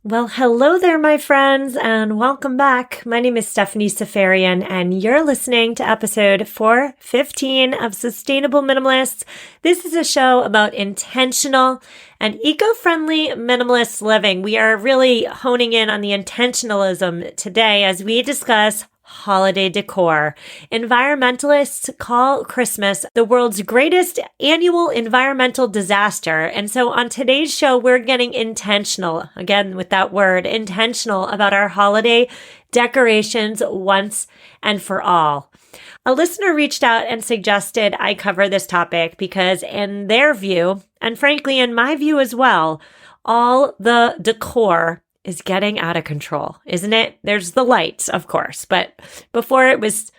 Well, hello there, my friends, and welcome back. My name is Stephanie Safarian, and you're listening to episode 415 of Sustainable Minimalists. This is a show about intentional and eco-friendly minimalist living. We are really honing in on the intentionalism today as we discuss holiday decor. Environmentalists call Christmas the world's greatest annual environmental disaster. And so on today's show, we're getting intentional, again with that word, intentional about our holiday decorations once and for all. A listener reached out and suggested I cover this topic because in their view, and frankly in my view as well, all the decor is getting out of control, isn't it? There's the lights, of course, but before it was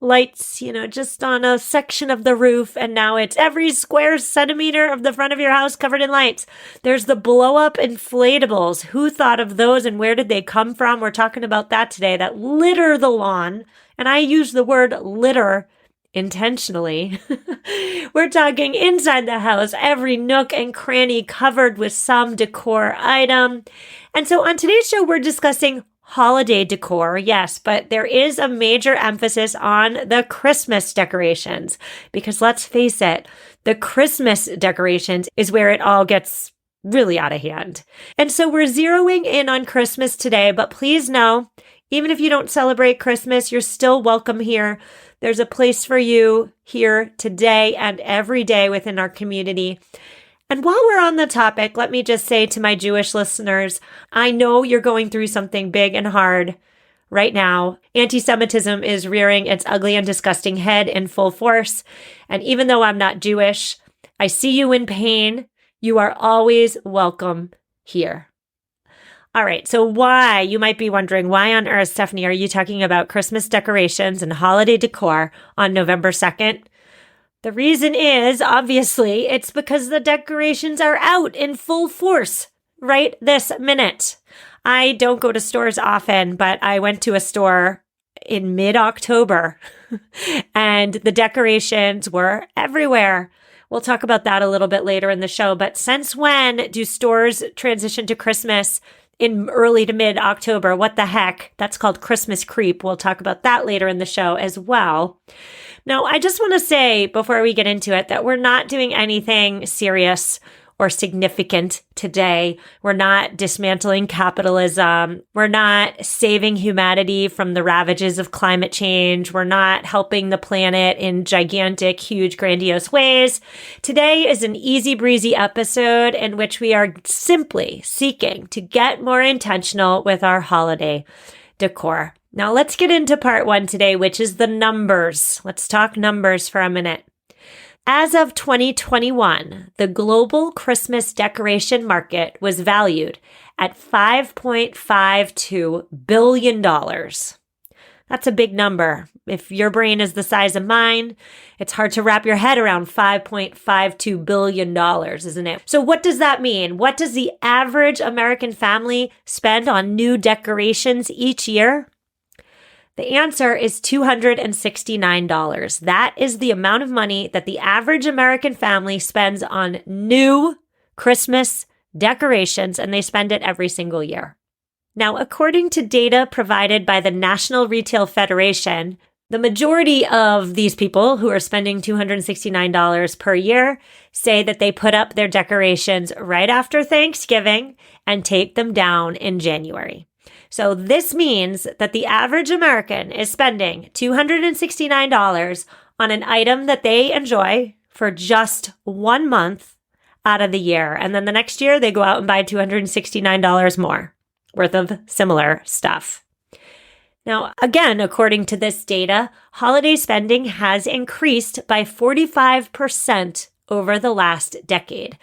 lights, just on a section of the roof, and now it's every square centimeter of the front of your house covered in lights. There's the blow-up inflatables. Who thought of those and where did they come from? We're talking about that today, that litter the lawn, and I use the word litter intentionally. We're talking inside the house, every nook and cranny covered with some decor item. And so on today's show, we're discussing holiday decor, yes, but there is a major emphasis on the Christmas decorations because let's face it, the Christmas decorations is where it all gets really out of hand. And so we're zeroing in on Christmas today, but please know, even if you don't celebrate Christmas, you're still welcome here. There's a place for you here today and every day within our community. And while we're on the topic, let me just say to my Jewish listeners, I know you're going through something big and hard right now. Anti-Semitism is rearing its ugly and disgusting head in full force. And even though I'm not Jewish, I see you in pain. You are always welcome here. All right, so why, you might be wondering, why on earth, Stephanie, are you talking about Christmas decorations and holiday decor on November 2nd? The reason is, obviously, it's because the decorations are out in full force right this minute. I don't go to stores often, but I went to a store in mid-October and the decorations were everywhere. We'll talk about that a little bit later in the show, but since when do stores transition to Christmas in early to mid-October? What the heck? That's called Christmas creep. We'll talk about that later in the show as well. Now, I just want to say before we get into it that we're not doing anything serious or significant today. We're not dismantling capitalism. We're not saving humanity from the ravages of climate change. We're not helping the planet in gigantic, huge, grandiose ways. Today is an easy breezy episode in which we are simply seeking to get more intentional with our holiday decor. Now let's get into part one today, which is the numbers. Let's talk numbers for a minute. As of 2021, the global Christmas decoration market was valued at $5.52 billion. That's a big number. If your brain is the size of mine, it's hard to wrap your head around $5.52 billion, isn't it? So what does that mean? What does the average American family spend on new decorations each year? The answer is $269. That is the amount of money that the average American family spends on new Christmas decorations, and they spend it every single year. Now, according to data provided by the National Retail Federation, the majority of these people who are spending $269 per year say that they put up their decorations right after Thanksgiving and take them down in January. So this means that the average American is spending $269 on an item that they enjoy for just 1 month out of the year. And then the next year, they go out and buy $269 more worth of similar stuff. Now, again, according to this data, holiday spending has increased by 45% over the last decade.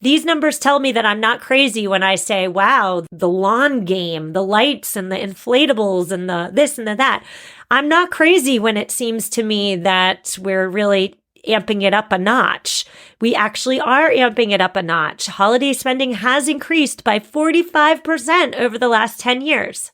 These numbers tell me that I'm not crazy when I say, wow, the lawn game, the lights and the inflatables and the this and the that. I'm not crazy when it seems to me that we're really amping it up a notch. We actually are amping it up a notch. Holiday spending has increased by 45% over the last 10 years.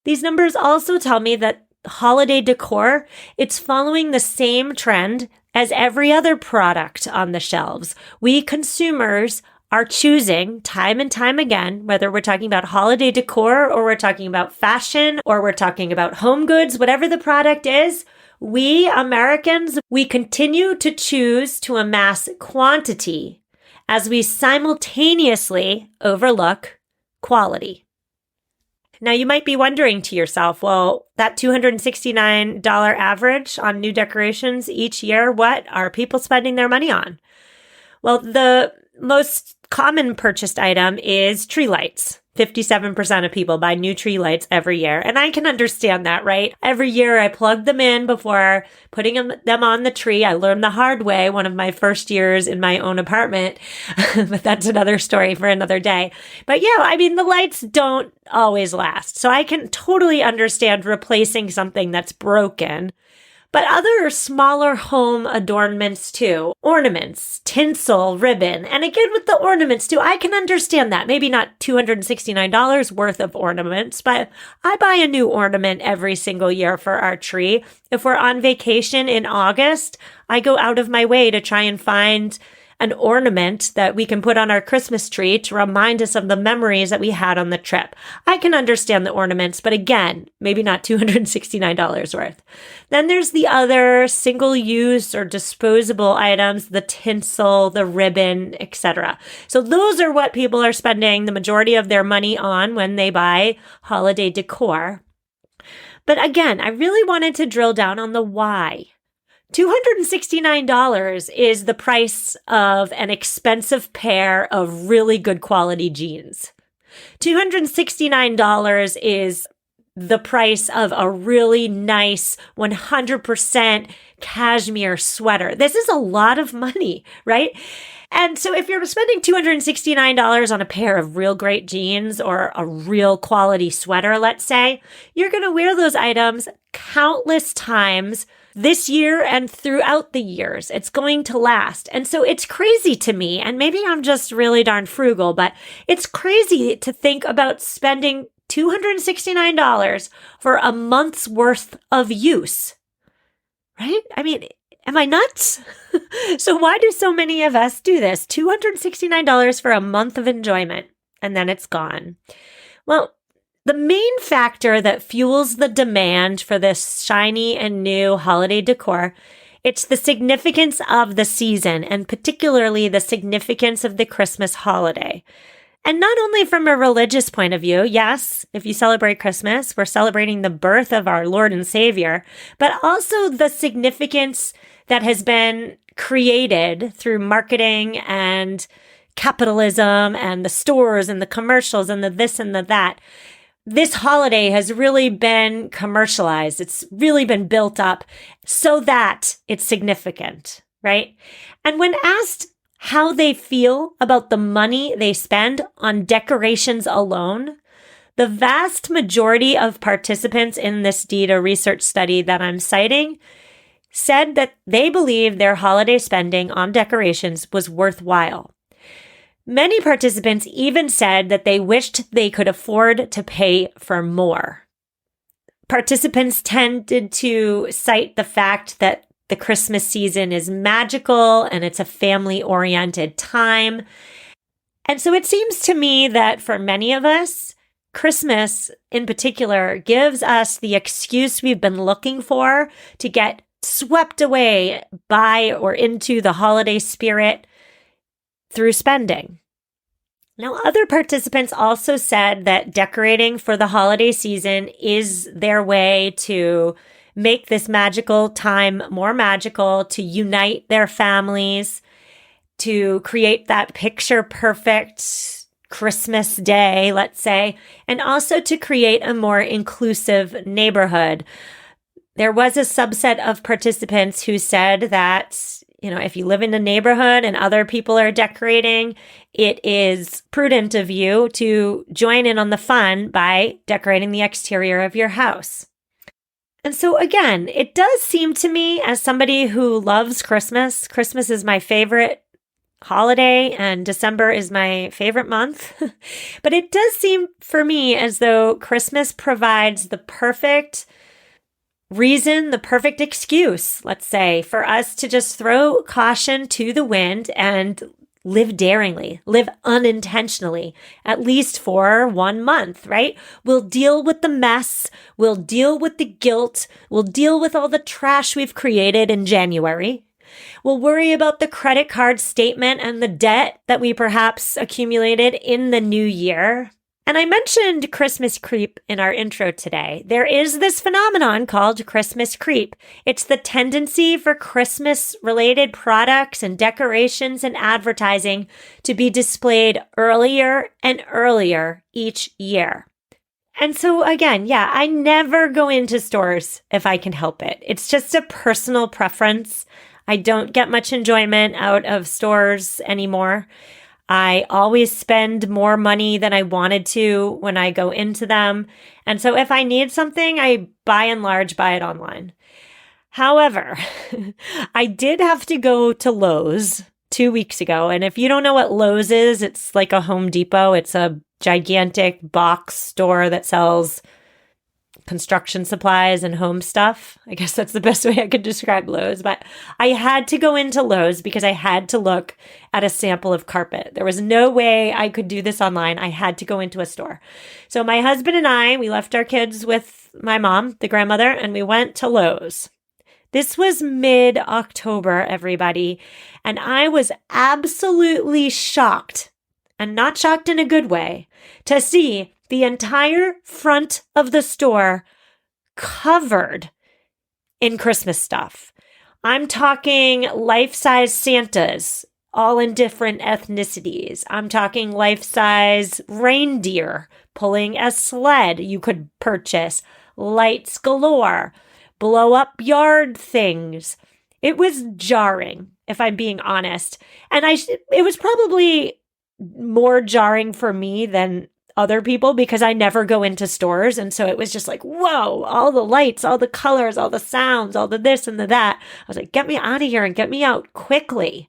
These numbers also tell me that holiday decor, it's following the same trend as every other product on the shelves. We consumers are choosing time and time again, whether we're talking about holiday decor or we're talking about fashion or we're talking about home goods, whatever the product is, we Americans, we continue to choose to amass quantity as we simultaneously overlook quality. Now, you might be wondering to yourself, well, that $269 average on new decorations each year, what are people spending their money on? Well, the most common purchased item is tree lights. 57% of people buy new tree lights every year. And I can understand that, right? Every year I plug them in before putting them on the tree. I learned the hard way one of my first years in my own apartment, but that's another story for another day. But yeah, I mean, the lights don't always last. So I can totally understand replacing something that's broken. But other smaller home adornments too, ornaments, tinsel, ribbon, and again with the ornaments too, I can understand that. Maybe not $269 worth of ornaments, but I buy a new ornament every single year for our tree. If we're on vacation in August, I go out of my way to try and find an ornament that we can put on our Christmas tree to remind us of the memories that we had on the trip. I can understand the ornaments, but again, maybe not $269 worth. Then there's the other single-use or disposable items, the tinsel, the ribbon, etc. So those are what people are spending the majority of their money on when they buy holiday decor. But again, I really wanted to drill down on the why. $269 is the price of an expensive pair of really good quality jeans. $269 is the price of a really nice 100% cashmere sweater. This is a lot of money, right? And so if you're spending $269 on a pair of real great jeans or a real quality sweater, let's say, you're going to wear those items countless times this year and throughout the years. It's going to last. And so it's crazy to me, and maybe I'm just really darn frugal, but it's crazy to think about spending $269 for a month's worth of use, right? I mean, am I nuts? So why do so many of us do this? $269 for a month of enjoyment, and then it's gone. Well, the main factor that fuels the demand for this shiny and new holiday decor, it's the significance of the season, and particularly the significance of the Christmas holiday. And not only from a religious point of view, yes, if you celebrate Christmas, we're celebrating the birth of our Lord and Savior, but also the significance that has been created through marketing and capitalism and the stores and the commercials and the this and the that. This holiday has really been commercialized. It's really been built up so that it's significant, right? And when asked how they feel about the money they spend on decorations alone, the vast majority of participants in this DETA research study that I'm citing said that they believe their holiday spending on decorations was worthwhile. Many participants even said that they wished they could afford to pay for more. Participants tended to cite the fact that the Christmas season is magical and it's a family-oriented time. And so it seems to me that for many of us, Christmas in particular gives us the excuse we've been looking for to get swept away by or into the holiday spirit through spending. Now, other participants also said that decorating for the holiday season is their way to make this magical time more magical, to unite their families, to create that picture-perfect Christmas day, let's say, and also to create a more inclusive neighborhood. There was a subset of participants who said that, if you live in a neighborhood and other people are decorating, it is prudent of you to join in on the fun by decorating the exterior of your house. And so again, it does seem to me, as somebody who loves Christmas is my favorite holiday and December is my favorite month, but it does seem for me as though Christmas provides the perfect reason, the perfect excuse, let's say, for us to just throw caution to the wind and live daringly, live unintentionally, at least for 1 month, right? We'll deal with the mess. We'll deal with the guilt. We'll deal with all the trash we've created in January. We'll worry about the credit card statement and the debt that we perhaps accumulated in the new year. And I mentioned Christmas creep in our intro today. There is this phenomenon called Christmas creep. It's the tendency for Christmas-related products and decorations and advertising to be displayed earlier and earlier each year. And so again, I never go into stores if I can help it. It's just a personal preference. I don't get much enjoyment out of stores anymore. I always spend more money than I wanted to when I go into them. And so if I need something, I by and large buy it online. However, I did have to go to Lowe's 2 weeks ago. And if you don't know what Lowe's is, it's like a Home Depot. It's a gigantic box store that sells construction supplies and home stuff. I guess that's the best way I could describe Lowe's. But I had to go into Lowe's because I had to look at a sample of carpet. There was no way I could do this online. I had to go into a store. So my husband and I, we left our kids with my mom, the grandmother, and we went to Lowe's. This was mid-October, everybody, and I was absolutely shocked, and not shocked in a good way, to see the entire front of the store covered in Christmas stuff. I'm talking life-size Santas, all in different ethnicities. I'm talking life-size reindeer pulling a sled you could purchase, lights galore, blow-up yard things. It was jarring, if I'm being honest. And it was probably more jarring for me than other people because I never go into stores. And so it was just like, whoa, all the lights, all the colors, all the sounds, all the this and the that. I was like, get me out of here and get me out quickly.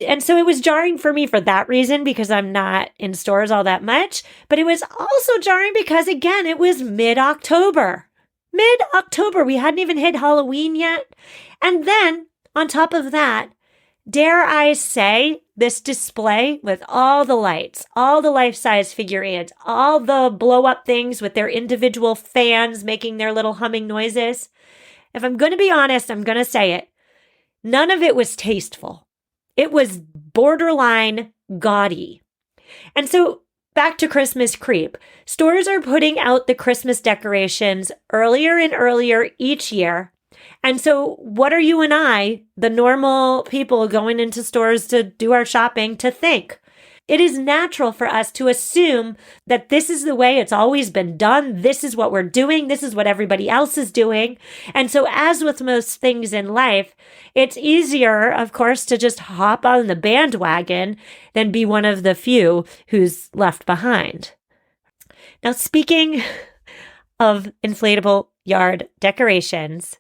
And so it was jarring for me for that reason because I'm not in stores all that much. But it was also jarring because, again, it was mid-October. Mid-October. We hadn't even hit Halloween yet. And then on top of that, dare I say, this display with all the lights, all the life-size figurines, all the blow-up things with their individual fans making their little humming noises. If I'm going to be honest, I'm going to say it. None of it was tasteful. It was borderline gaudy. And so back to Christmas creep. Stores are putting out the Christmas decorations earlier and earlier each year. And so what are you and I, the normal people going into stores to do our shopping, to think? It is natural for us to assume that this is the way it's always been done. This is what we're doing. This is what everybody else is doing. And so as with most things in life, it's easier, of course, to just hop on the bandwagon than be one of the few who's left behind. Now, speaking of inflatable yard decorations,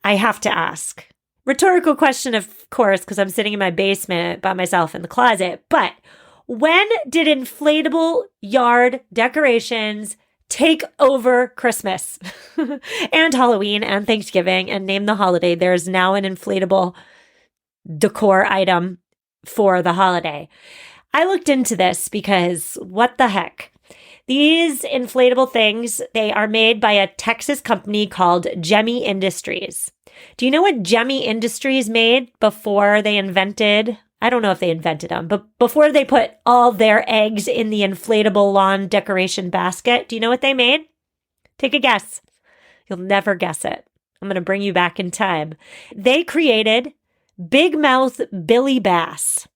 I have to ask. Rhetorical question, of course, because I'm sitting in my basement by myself in the closet. But when did inflatable yard decorations take over Christmas and Halloween and Thanksgiving and name the holiday? There is now an inflatable decor item for the holiday. I looked into this because what the heck? These inflatable things, they are made by a Texas company called Gemmy Industries. Do you know what Gemmy Industries made before they invented, I don't know if they invented them, but before they put all their eggs in the inflatable lawn decoration basket? Do you know what they made? Take a guess. You'll never guess it. I'm going to bring you back in time. They created Big Mouth Billy Bass.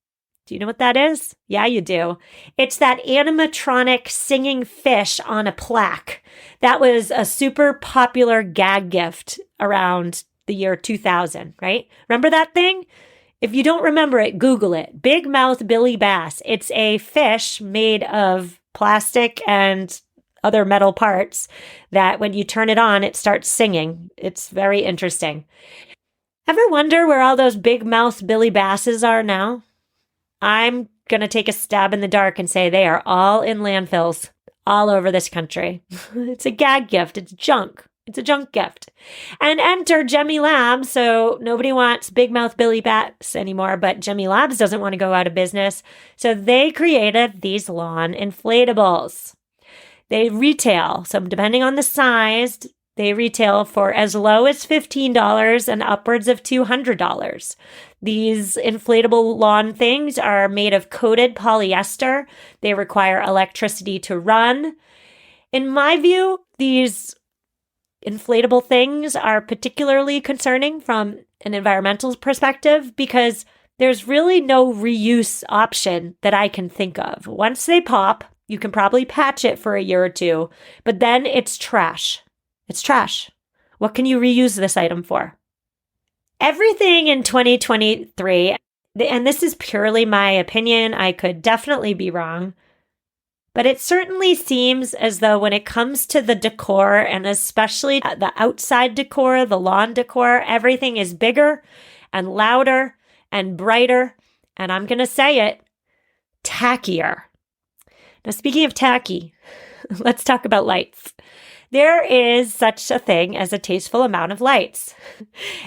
Do you know what that is? Yeah, you do. It's that animatronic singing fish on a plaque. That was a super popular gag gift around the year 2000, right? Remember that thing? If you don't remember it, Google it. Big Mouth Billy Bass. It's a fish made of plastic and other metal parts that when you turn it on, it starts singing. It's very interesting. Ever wonder where all those Big Mouth Billy Basses are now? I'm going to take a stab in the dark and say they are all in landfills all over this country. It's a gag gift. It's junk. It's a junk gift. And enter Jemmy Labs. So nobody wants Big Mouth Billy Bats anymore, but Jemmy Labs doesn't want to go out of business. So they created these lawn inflatables. They retail. So depending on the size, they retail for as low as $15 and upwards of $200. These inflatable lawn things are made of coated polyester. They require electricity to run. In my view, these inflatable things are particularly concerning from an environmental perspective because there's really no reuse option that I can think of. Once they pop, you can probably patch it for a year or two, but then it's trash. It's trash. What can you reuse this item for? Everything in 2023, and this is purely my opinion, I could definitely be wrong, but it certainly seems as though when it comes to the decor, and especially the outside decor, the lawn decor, everything is bigger and louder and brighter, and I'm going to say it, tackier. Now, speaking of tacky, let's talk about lights. There is such a thing as a tasteful amount of lights.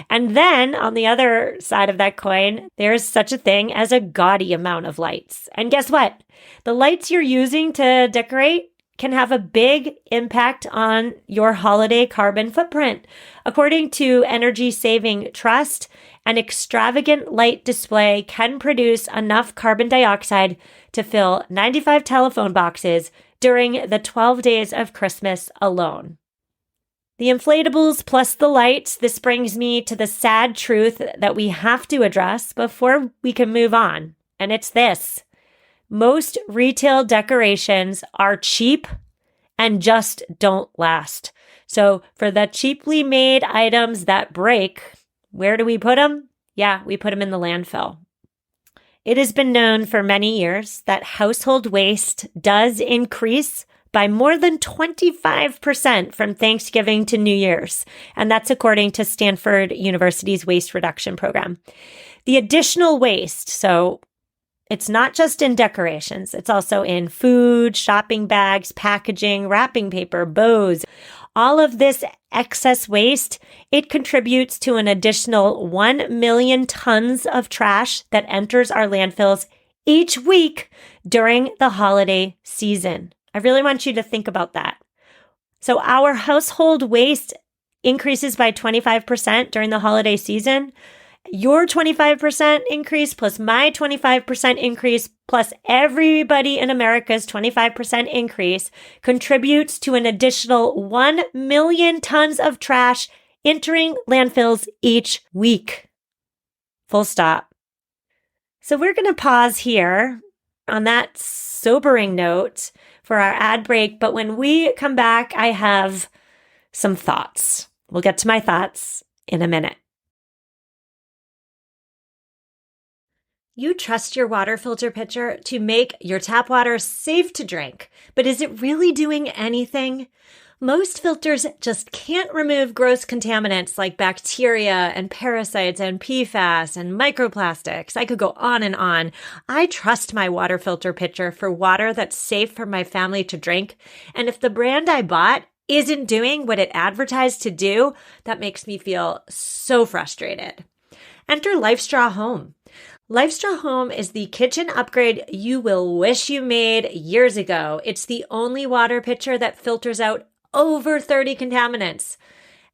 And then on the other side of that coin, there's such a thing as a gaudy amount of lights. And guess what? The lights you're using to decorate can have a big impact on your holiday carbon footprint. According to Energy Saving Trust, an extravagant light display can produce enough carbon dioxide to fill 95 telephone boxes during the 12 days of Christmas alone. The inflatables plus the lights, this brings me to the sad truth that we have to address before we can move on. And it's this. Most retail decorations are cheap and just don't last. So for the cheaply made items that break, where do we put them? Yeah, we put them in the landfill. It has been known for many years that household waste does increase by more than 25% from Thanksgiving to New Year's, and that's according to Stanford University's waste reduction program. The additional waste, so it's not just in decorations, it's also in food, shopping bags, packaging, wrapping paper, bows. All of this excess waste, it contributes to an additional 1 million tons of trash that enters our landfills each week during the holiday season. I really want you to think about that. So our household waste increases by 25% during the holiday season. Your 25% increase plus my 25% increase plus everybody in America's 25% increase contributes to an additional 1 million tons of trash entering landfills each week. Full stop. So we're going to pause here on that sobering note for our ad break. But when we come back, I have some thoughts. We'll get to my thoughts in a minute. You trust your water filter pitcher to make your tap water safe to drink, but is it really doing anything? Most filters just can't remove gross contaminants like bacteria and parasites and PFAS and microplastics. I could go on and on. I trust my water filter pitcher for water that's safe for my family to drink. And if the brand I bought isn't doing what it advertised to do, that makes me feel so frustrated. Enter LifeStraw Home. LifeStraw Home is the kitchen upgrade you will wish you made years ago. It's the only water pitcher that filters out over 30 contaminants.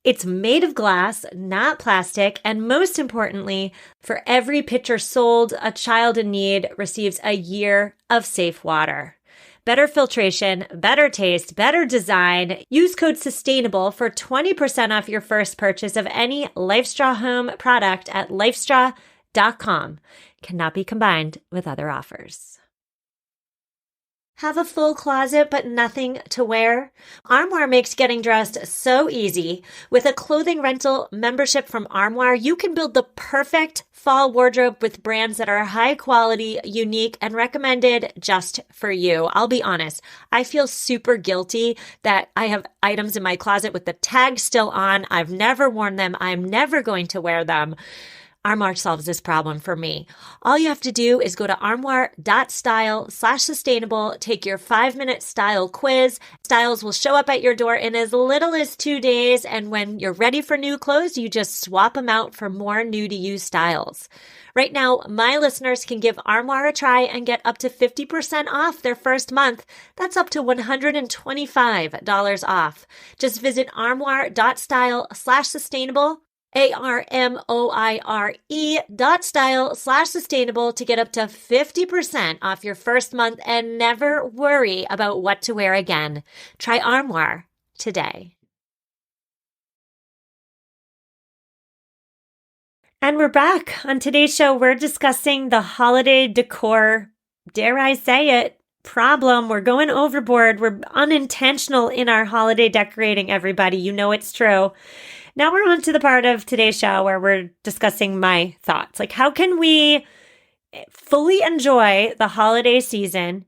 It's made of glass, not plastic, and most importantly, for every pitcher sold, a child in need receives a year of safe water. Better filtration, better taste, better design. Use code SUSTAINABLE for 20% off your first purchase of any LifeStraw Home product at lifestraw.com. Cannot be combined with other offers. Have a full closet but nothing to wear? Armoire makes getting dressed so easy. With a clothing rental membership from Armoire, you can build the perfect fall wardrobe with brands that are high quality, unique, and recommended just for you. I'll be honest, I feel super guilty that I have items in my closet with the tag still on. I've never worn them. I'm never going to wear them. Armoire solves this problem for me. All you have to do is go to armoire.style/sustainable, take your 5-minute style quiz. Styles will show up at your door in as little as 2 days. And when you're ready for new clothes, you just swap them out for more new to you styles. Right now, my listeners can give Armoire a try and get up to 50% off their first month. That's up to $125 off. Just visit armoire.style/sustainable. ARMOIRE.style/sustainable to get up to 50% off your first month and never worry about what to wear again. Try Armoire today. And we're back. On today's show, we're discussing the holiday decor, dare I say it, problem. We're going overboard. We're unintentional in our holiday decorating, everybody. You know it's true. Now we're on to the part of today's show where we're discussing my thoughts. Like, how can we fully enjoy the holiday season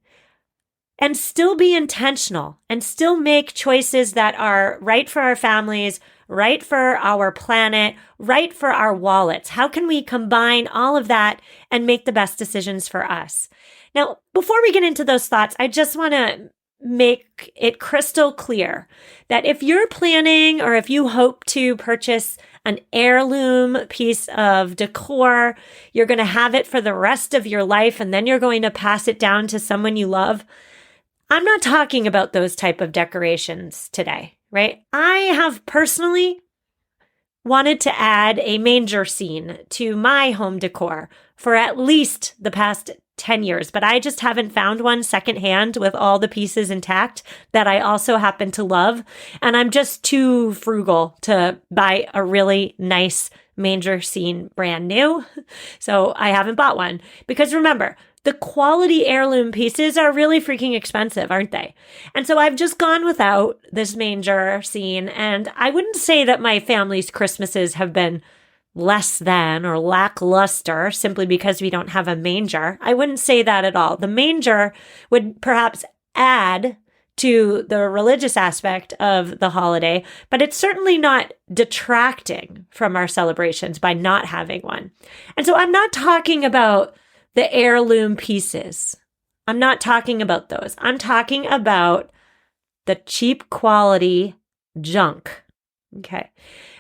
and still be intentional and still make choices that are right for our families, right for our planet, right for our wallets? How can we combine all of that and make the best decisions for us? Now, before we get into those thoughts, I just want to make it crystal clear that if you're planning or if you hope to purchase an heirloom piece of decor, you're going to have it for the rest of your life and then you're going to pass it down to someone you love. I'm not talking about those type of decorations today, right? I have personally wanted to add a manger scene to my home decor for at least the past 10 years, but I just haven't found one secondhand with all the pieces intact that I also happen to love. And I'm just too frugal to buy a really nice manger scene brand new. So I haven't bought one because remember, the quality heirloom pieces are really freaking expensive, aren't they? And so I've just gone without this manger scene. And I wouldn't say that my family's Christmases have been less than or lackluster simply because we don't have a manger. I wouldn't say that at all. The manger would perhaps add to the religious aspect of the holiday, but it's certainly not detracting from our celebrations by not having one. And so I'm not talking about the heirloom pieces. I'm not talking about those. I'm talking about the cheap quality junk. Okay.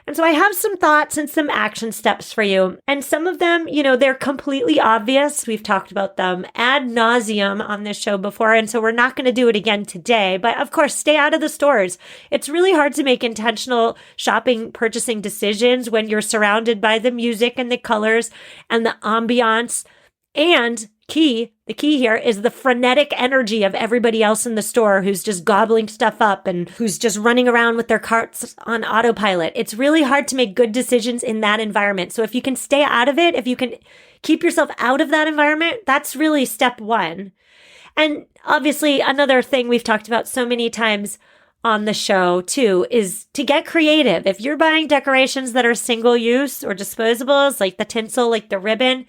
And so I have some thoughts and some action steps for you. And some of them, they're completely obvious. We've talked about them ad nauseum on this show before. And so we're not going to do it again today. But of course, stay out of the stores. It's really hard to make intentional shopping, purchasing decisions when you're surrounded by the music and the colors and the ambiance. And the key here is the frenetic energy of everybody else in the store who's just gobbling stuff up and who's just running around with their carts on autopilot. It's really hard to make good decisions in that environment. So if you can stay out of it, if you can keep yourself out of that environment, that's really step one. And obviously, another thing we've talked about so many times on the show too is to get creative. If you're buying decorations that are single use or disposables, like the tinsel, like the ribbon,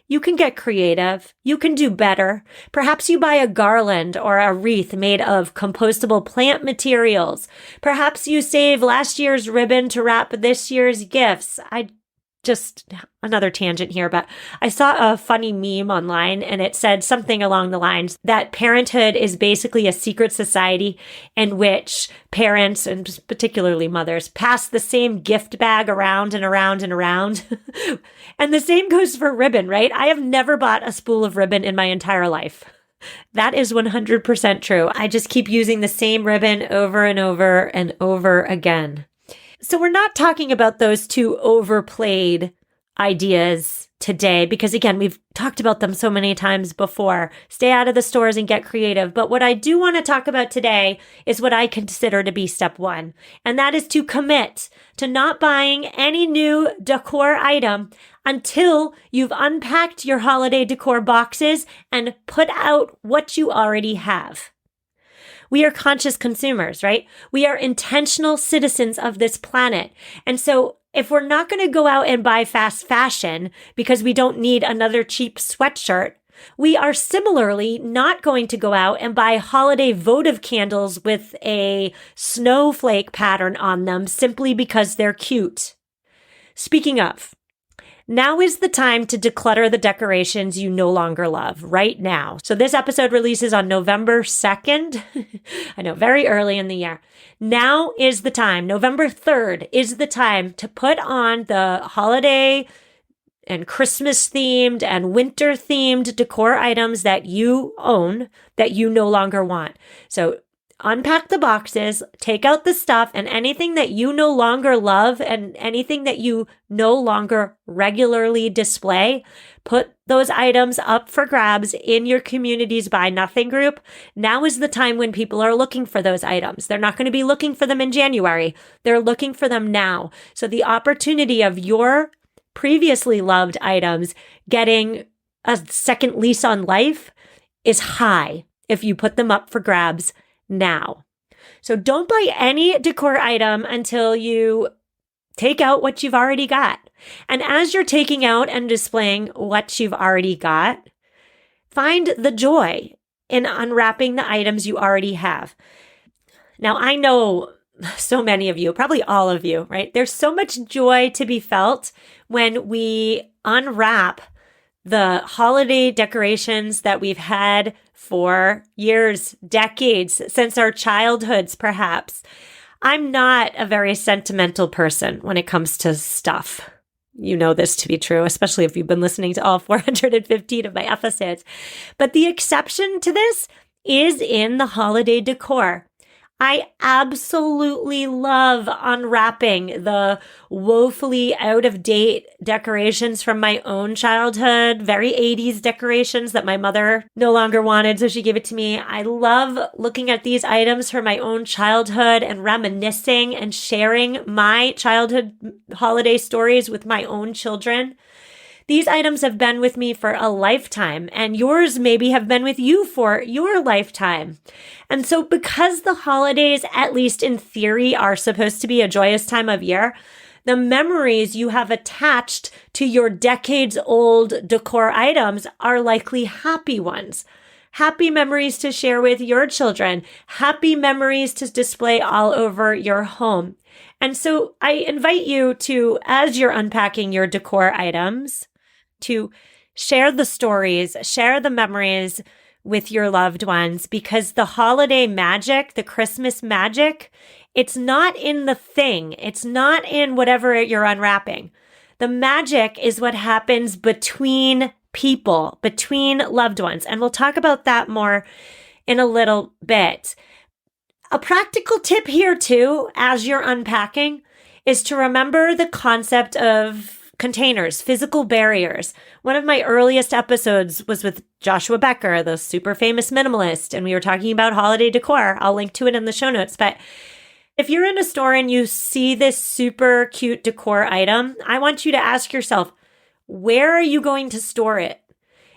you can get creative. You can do better. Perhaps you buy a garland or a wreath made of compostable plant materials. Perhaps you save last year's ribbon to wrap this year's gifts. Just another tangent here, but I saw a funny meme online and it said something along the lines that parenthood is basically a secret society in which parents, and particularly mothers, pass the same gift bag around and around and around. And the same goes for ribbon, right? I have never bought a spool of ribbon in my entire life. That is 100% true. I just keep using the same ribbon over and over and over again. So we're not talking about those two overplayed ideas today because, again, we've talked about them so many times before. Stay out of the stores and get creative. But what I do want to talk about today is what I consider to be step one, and that is to commit to not buying any new decor item until you've unpacked your holiday decor boxes and put out what you already have. We are conscious consumers, right? We are intentional citizens of this planet. And so if we're not going to go out and buy fast fashion because we don't need another cheap sweatshirt, we are similarly not going to go out and buy holiday votive candles with a snowflake pattern on them simply because they're cute. Speaking of, Now is the time to declutter the decorations you no longer love, right now. So this episode releases on November 2nd. I know, very early in the year. Now is the time. November 3rd is the time to put on the holiday and Christmas themed and winter themed decor items that you own that you no longer want. So unpack the boxes, take out the stuff, and anything that you no longer love and anything that you no longer regularly display, put those items up for grabs in your community's Buy Nothing group. Now is the time when people are looking for those items. They're not going to be looking for them in January. They're looking for them now. So the opportunity of your previously loved items getting a second lease on life is high if you put them up for grabs now. So don't buy any decor item until you take out what you've already got. And as you're taking out and displaying what you've already got, find the joy in unwrapping the items you already have. Now, I know so many of you, probably all of you, right? There's so much joy to be felt when we unwrap the holiday decorations that we've had for years, decades, since our childhoods, perhaps. I'm not a very sentimental person when it comes to stuff. You know this to be true, especially if you've been listening to all 415 of my episodes. But the exception to this is in the holiday decor. I absolutely love unwrapping the woefully out-of-date decorations from my own childhood, very 80s decorations that my mother no longer wanted, so she gave it to me. I love looking at these items from my own childhood and reminiscing and sharing my childhood holiday stories with my own children. These items have been with me for a lifetime, and yours maybe have been with you for your lifetime. And so because the holidays, at least in theory, are supposed to be a joyous time of year, the memories you have attached to your decades-old decor items are likely happy ones. Happy memories to share with your children. Happy memories to display all over your home. And so I invite you to, as you're unpacking your decor items, to share the stories, share the memories with your loved ones, because the holiday magic, the Christmas magic, it's not in the thing. It's not in whatever you're unwrapping. The magic is what happens between people, between loved ones. And we'll talk about that more in a little bit. A practical tip here too, as you're unpacking, is to remember the concept of containers, physical barriers. One of my earliest episodes was with Joshua Becker, the super famous minimalist, and we were talking about holiday decor. I'll link to it in the show notes. But if you're in a store and you see this super cute decor item, I want you to ask yourself, where are you going to store it?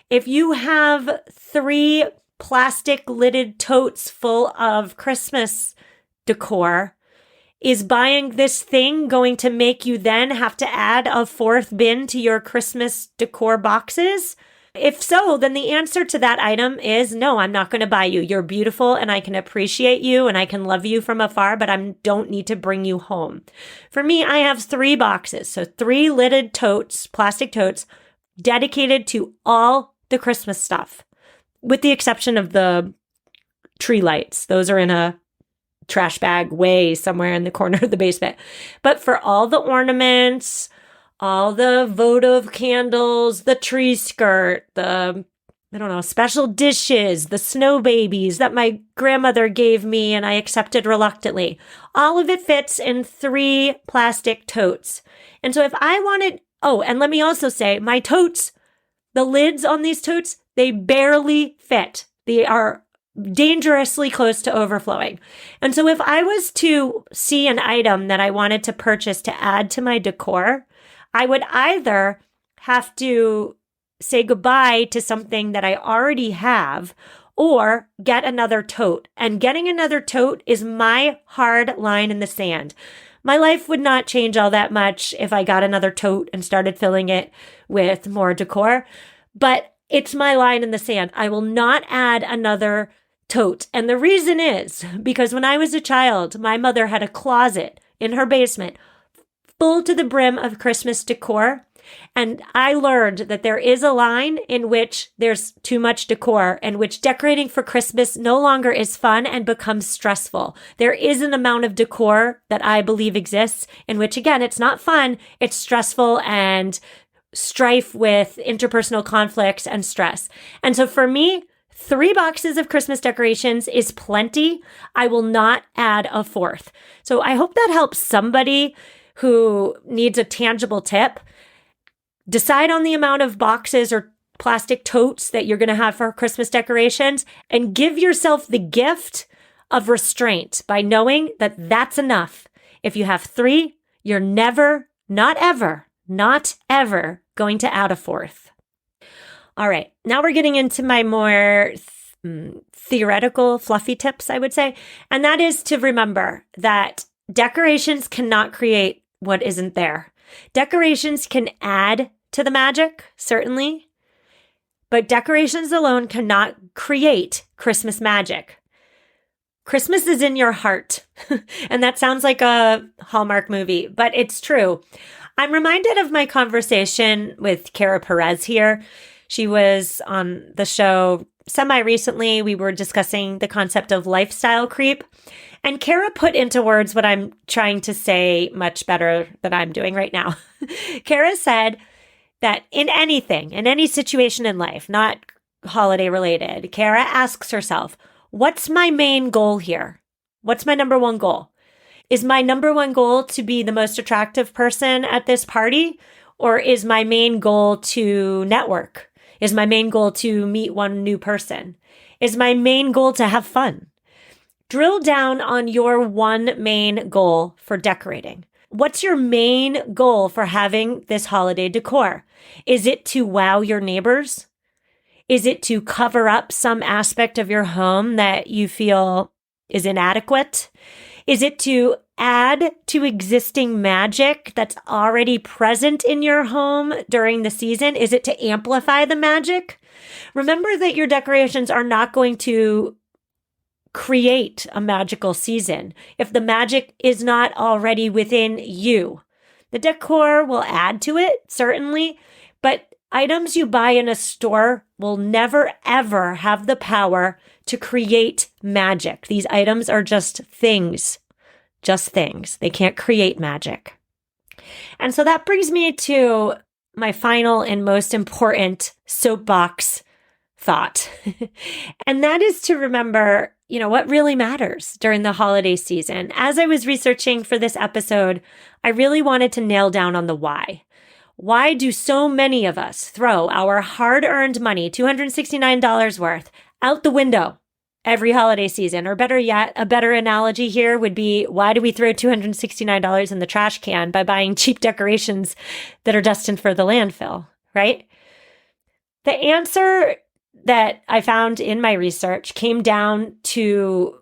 If you have 3 plastic lidded totes full of Christmas decor, is buying this thing going to make you then have to add a 4th bin to your Christmas decor boxes? If so, then the answer to that item is no, I'm not going to buy you. You're beautiful and I can appreciate you and I can love you from afar, but I don't need to bring you home. For me, I have 3 boxes. So 3 lidded totes, plastic totes, dedicated to all the Christmas stuff, with the exception of the tree lights. Those are in a trash bag way somewhere in the corner of the basement. But for all the ornaments, all the votive candles, the tree skirt, the, special dishes, the snow babies that my grandmother gave me and I accepted reluctantly, all of it fits in 3 plastic totes. And so if I wanted, and let me also say, my totes, the lids on these totes, they barely fit. They are dangerously close to overflowing. And so if I was to see an item that I wanted to purchase to add to my decor, I would either have to say goodbye to something that I already have or get another tote. And getting another tote is my hard line in the sand. My life would not change all that much if I got another tote and started filling it with more decor, but it's my line in the sand. I will not add another tote. And the reason is because when I was a child, my mother had a closet in her basement full to the brim of Christmas decor. And I learned that there is a line in which there's too much decor and which decorating for Christmas no longer is fun and becomes stressful. There is an amount of decor that I believe exists in which, again, it's not fun, it's stressful and strife with interpersonal conflicts and stress. And so for me, 3 boxes of Christmas decorations is plenty. I will not add a 4th. So I hope that helps somebody who needs a tangible tip. Decide on the amount of boxes or plastic totes that you're going to have for Christmas decorations and give yourself the gift of restraint by knowing that that's enough. If you have 3, you're never, not ever going to add a 4th. All right, now we're getting into my more theoretical, fluffy tips, I would say. And that is to remember that decorations cannot create what isn't there. Decorations can add to the magic, certainly, but decorations alone cannot create Christmas magic. Christmas is in your heart. And that sounds like a Hallmark movie, but it's true. I'm reminded of my conversation with Kara Perez here. She was on the show semi-recently. We were discussing the concept of lifestyle creep. And Kara put into words what I'm trying to say much better than I'm doing right now. Kara said that in anything, in any situation in life, not holiday related, Kara asks herself, what's my main goal here? What's my number one goal? Is my number one goal to be the most attractive person at this party? Or is my main goal to network? Is my main goal to meet one new person? Is my main goal to have fun? Drill down on your one main goal for decorating. What's your main goal for having this holiday decor? Is it to wow your neighbors? Is it to cover up some aspect of your home that you feel is inadequate? Is it to add to existing magic that's already present in your home during the season? Is it to amplify the magic? Remember that your decorations are not going to create a magical season if the magic is not already within you. The decor will add to it, certainly, but items you buy in a store will never, ever have the power to create magic. These items are just things. They can't create magic. And so that brings me to my final and most important soapbox thought. And that is to remember, what really matters during the holiday season. As I was researching for this episode, I really wanted to nail down on the why. Why do so many of us throw our hard-earned money, $269 worth, out the window every holiday season? Or better yet, a better analogy here would be, why do we throw $269 in the trash can by buying cheap decorations that are destined for the landfill, right? The answer that I found in my research came down to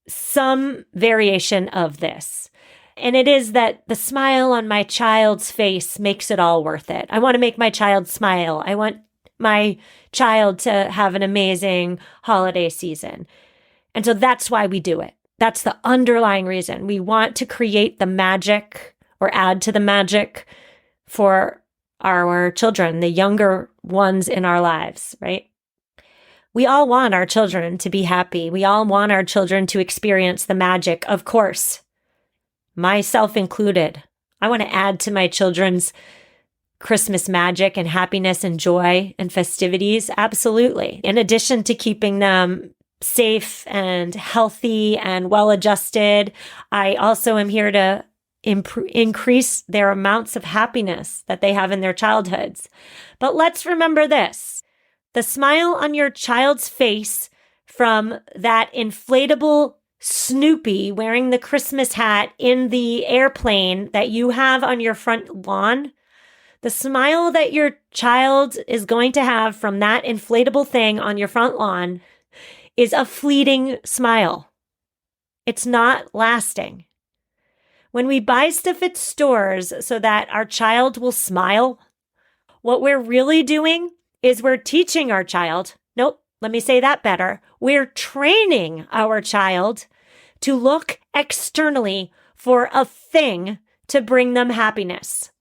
some variation of this. And it is that the smile on my child's face makes it all worth it. I want to make my child smile. I want my child to have an amazing holiday season. And so that's why we do it. That's the underlying reason. We want to create the magic or add to the magic for our children, the younger ones in our lives, right? We all want our children to be happy. We all want our children to experience the magic, of course, myself included. I want to add to my children's Christmas magic and happiness and joy and festivities. Absolutely. In addition to keeping them safe and healthy and well-adjusted, I also am here to increase their amounts of happiness that they have in their childhoods. But let's remember this. The smile on your child's face from that inflatable Snoopy wearing the Christmas hat in the airplane that you have on your front lawn, the smile that your child is going to have from that inflatable thing on your front lawn is a fleeting smile. It's not lasting. When we buy stuff at stores so that our child will smile, what we're really doing is we're teaching our child, let me say that better. We're training our child to look externally for a thing to bring them happiness.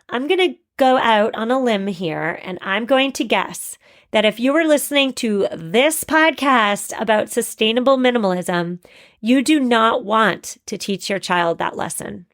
I'm going to go out on a limb here, and I'm going to guess that if you were listening to this podcast about sustainable minimalism, you do not want to teach your child that lesson.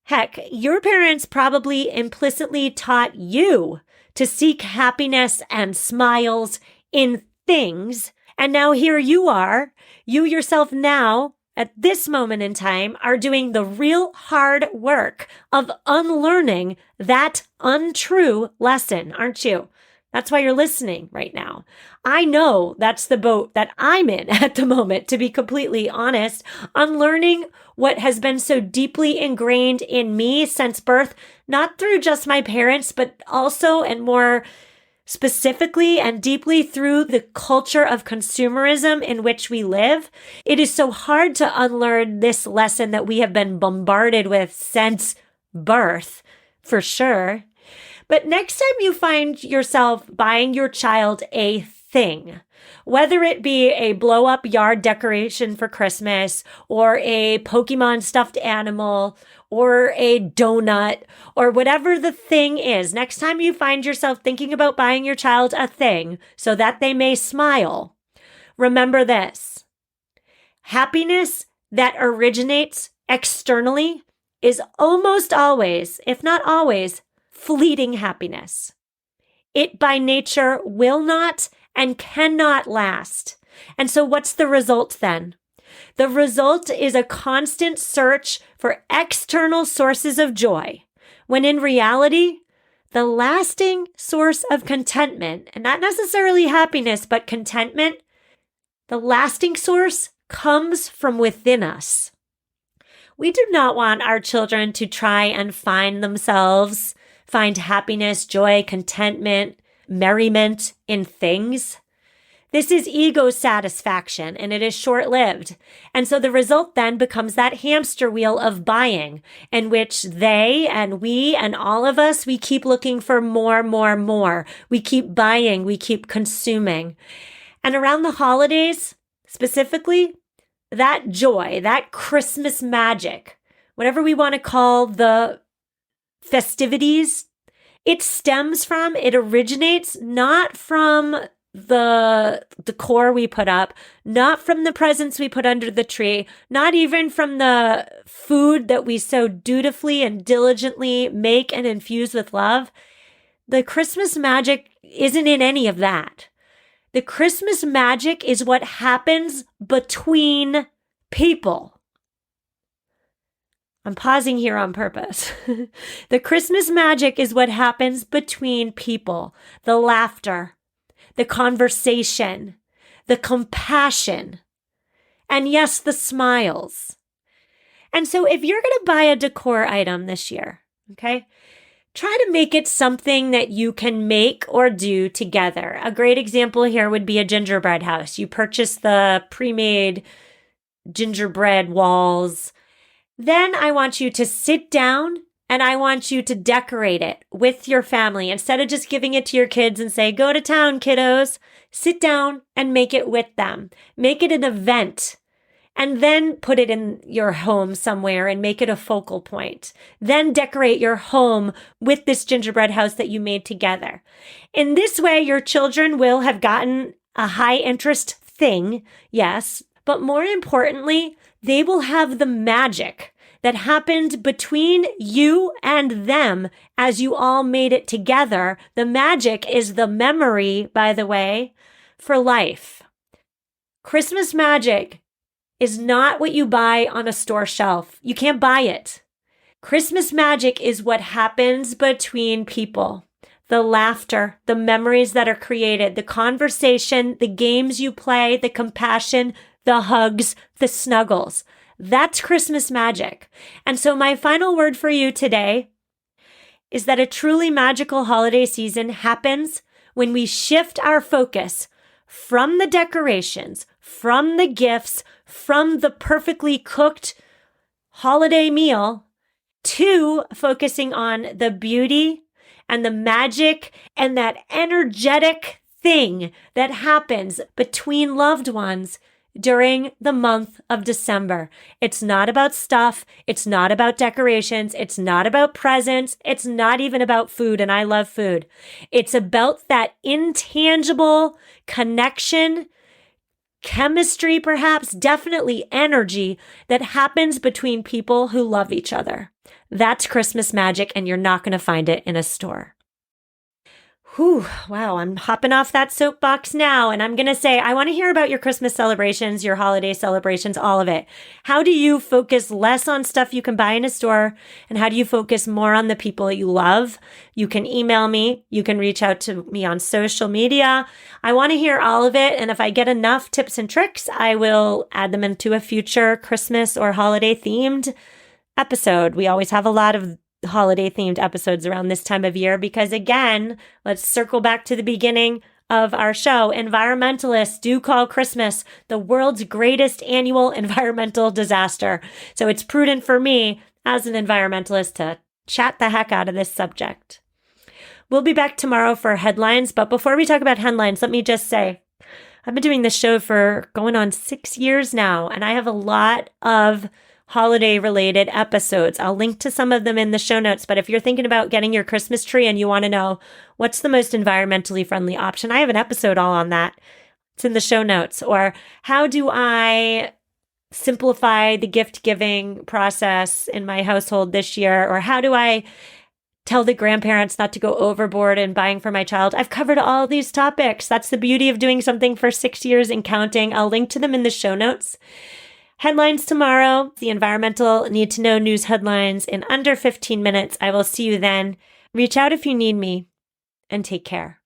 Heck, your parents probably implicitly taught you to seek happiness and smiles in things. And now here you are, you yourself now, at this moment in time, are doing the real hard work of unlearning that untrue lesson, aren't you? That's why you're listening right now. I know that's the boat that I'm in at the moment, to be completely honest. Unlearning what has been so deeply ingrained in me since birth, not through just my parents, but also and more specifically and deeply through the culture of consumerism in which we live. It is so hard to unlearn this lesson that we have been bombarded with since birth, for sure. But next time you find yourself buying your child a thing, whether it be a blow-up yard decoration for Christmas, or a Pokemon stuffed animal, or a donut, or whatever the thing is, next time you find yourself thinking about buying your child a thing so that they may smile, remember this: happiness that originates externally is almost always, if not always, fleeting happiness. It by nature will not and cannot last. And so what's the result then? The result is a constant search for external sources of joy, when in reality, the lasting source of contentment, and not necessarily happiness, but contentment, the lasting source comes from within us. We do not want our children to try and find happiness, joy, contentment, merriment in things. This is ego satisfaction, and it is short-lived. And so the result then becomes that hamster wheel of buying, in which they and we and all of us, we keep looking for more, more, more. We keep buying, we keep consuming. And around the holidays, specifically, that joy, that Christmas magic, whatever we want to call the festivities, it originates not from the decor we put up, not from the presents we put under the tree, not even from the food that we so dutifully and diligently make and infuse with love. The Christmas magic isn't in any of that. The Christmas magic is what happens between people. I'm pausing here on purpose. The Christmas magic is what happens between people. The laughter, the conversation, the compassion, and yes, the smiles. And so if you're going to buy a decor item this year, okay, try to make it something that you can make or do together. A great example here would be a gingerbread house. You purchase the pre-made gingerbread walls. Then I want you to sit down and I want you to decorate it with your family. Instead of just giving it to your kids and say, go to town, kiddos, sit down and make it with them. Make it an event. And then put it in your home somewhere and make it a focal point. Then decorate your home with this gingerbread house that you made together. In this way, your children will have gotten a high interest thing, yes, but more importantly, they will have the magic that happened between you and them as you all made it together. The magic is the memory, by the way, for life. Christmas magic is not what you buy on a store shelf. You can't buy it. Christmas magic is what happens between people. The laughter, the memories that are created, the conversation, the games you play, the compassion, the hugs, the snuggles. That's Christmas magic. And so my final word for you today is that a truly magical holiday season happens when we shift our focus from the decorations, from the gifts, from the perfectly cooked holiday meal to focusing on the beauty and the magic and that energetic thing that happens between loved ones during the month of December. It's not about stuff. It's not about decorations. It's not about presents. It's not even about food. And I love food. It's about that intangible connection, chemistry, perhaps, definitely energy that happens between people who love each other. That's Christmas magic, and you're not going to find it in a store. Whew, wow, I'm hopping off that soapbox now, and I'm going to say, I want to hear about your Christmas celebrations, your holiday celebrations, all of it. How do you focus less on stuff you can buy in a store, and how do you focus more on the people you love? You can email me. You can reach out to me on social media. I want to hear all of it, and if I get enough tips and tricks, I will add them into a future Christmas or holiday themed episode. We always have a lot of holiday themed episodes around this time of year because, again, let's circle back to the beginning of our show. Environmentalists do call Christmas the world's greatest annual environmental disaster. So it's prudent for me as an environmentalist to chat the heck out of this subject. We'll be back tomorrow for headlines, but before we talk about headlines, let me just say, I've been doing this show for going on 6 years now, and I have a lot of holiday-related episodes. I'll link to some of them in the show notes, but if you're thinking about getting your Christmas tree and you want to know what's the most environmentally friendly option, I have an episode all on that. It's in the show notes. Or how do I simplify the gift-giving process in my household this year? Or how do I tell the grandparents not to go overboard in buying for my child? I've covered all these topics. That's the beauty of doing something for 6 years and counting. I'll link to them in the show notes. Headlines tomorrow, the environmental need to know news headlines in under 15 minutes. I will see you then. Reach out if you need me, and take care.